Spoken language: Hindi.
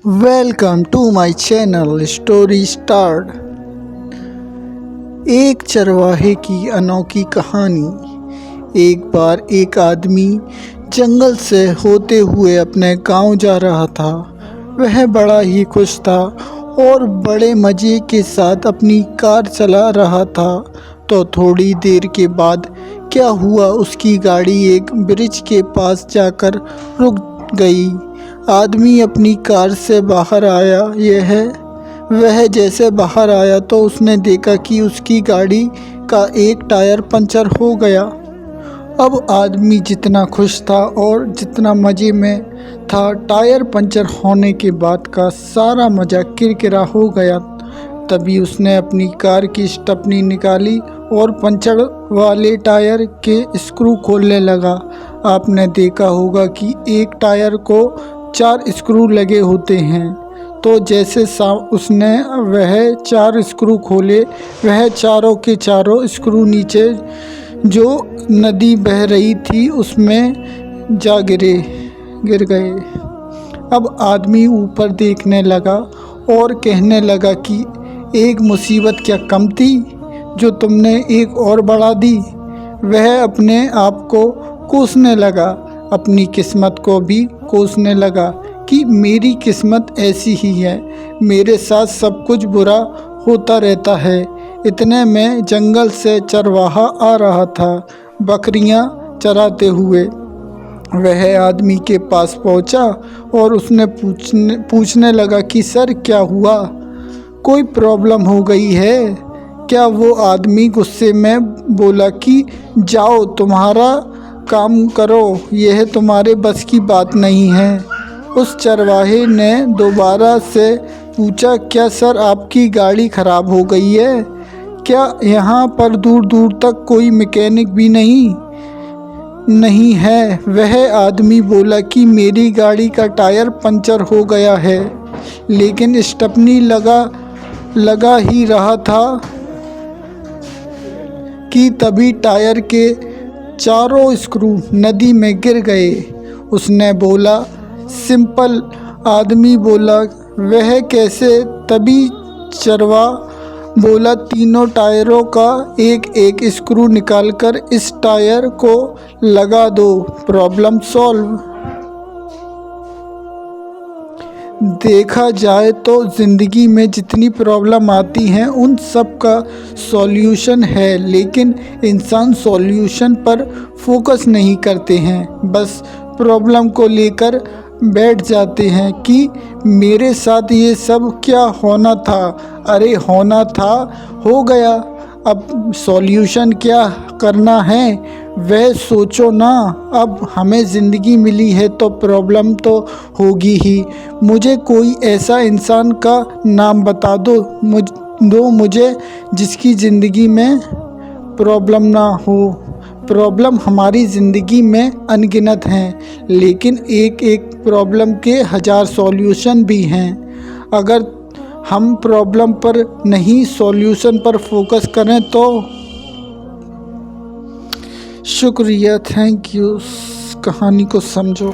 Welcome to my channel story start. एक चरवाहे की अनोखी कहानी। एक बार एक आदमी जंगल से होते हुए अपने गांव जा रहा था। वह बड़ा ही खुश था और बड़े मज़े के साथ अपनी कार चला रहा था। तो थोड़ी देर के बाद क्या हुआ, उसकी गाड़ी एक ब्रिज के पास जाकर रुक गई। आदमी अपनी कार से बाहर आया। वह जैसे बाहर आया तो उसने देखा कि उसकी गाड़ी का एक टायर पंचर हो गया। अब आदमी जितना खुश था और जितना मज़े में था, टायर पंचर होने के बाद का सारा मज़ा किरकिरा हो गया। तभी उसने अपनी कार की स्टेपनी निकाली और पंचर वाले टायर के स्क्रू खोलने लगा। आपने देखा होगा कि एक टायर को 4 स्क्रू लगे होते हैं। तो जैसे उसने वह 4 स्क्रू खोले, वह चारों के चारों स्क्रू नीचे जो नदी बह रही थी उसमें जा गिर गए। अब आदमी ऊपर देखने लगा और कहने लगा कि एक मुसीबत क्या कम थी जो तुमने एक और बढ़ा दी। वह अपने आप को कोसने लगा, अपनी किस्मत को भी कोसने लगा कि मेरी किस्मत ऐसी ही है, मेरे साथ सब कुछ बुरा होता रहता है। इतने में जंगल से चरवाहा आ रहा था, बकरियां चराते हुए। वह आदमी के पास पहुंचा और उसने पूछने लगा कि सर क्या हुआ, कोई प्रॉब्लम हो गई है क्या। वो आदमी गुस्से में बोला कि जाओ तुम्हारा काम करो, यह तुम्हारे बस की बात नहीं है। उस चरवाहे ने दोबारा से पूछा, क्या सर आपकी गाड़ी ख़राब हो गई है क्या। यहाँ पर दूर दूर तक कोई मैकेनिक भी नहीं है। वह आदमी बोला कि मेरी गाड़ी का टायर पंचर हो गया है, लेकिन स्टेपनी लगा ही रहा था कि तभी टायर के चारों स्क्रू नदी में गिर गए। उसने बोला सिंपल। आदमी बोला वह कैसे। तभी चरवा बोला तीनों टायरों का एक एक स्क्रू निकालकर इस टायर को लगा दो, प्रॉब्लम सॉल्व। देखा जाए तो ज़िंदगी में जितनी प्रॉब्लम आती हैं उन सब का सॉल्यूशन है, लेकिन इंसान सॉल्यूशन पर फोकस नहीं करते हैं, बस प्रॉब्लम को लेकर बैठ जाते हैं कि मेरे साथ ये सब क्या होना था। अरे होना था, हो गया, अब सॉल्यूशन क्या करना है वह सोचो ना। अब हमें ज़िंदगी मिली है तो प्रॉब्लम तो होगी ही। मुझे कोई ऐसा इंसान का नाम बता दो मुझे जिसकी ज़िंदगी में प्रॉब्लम ना हो। प्रॉब्लम हमारी ज़िंदगी में अनगिनत हैं, लेकिन एक एक प्रॉब्लम के 1000 सॉल्यूशन भी हैं। अगर हम प्रॉब्लम पर नहीं सॉल्यूशन पर फोकस करें तो। शुक्रिया, थैंक यू। कहानी को समझो।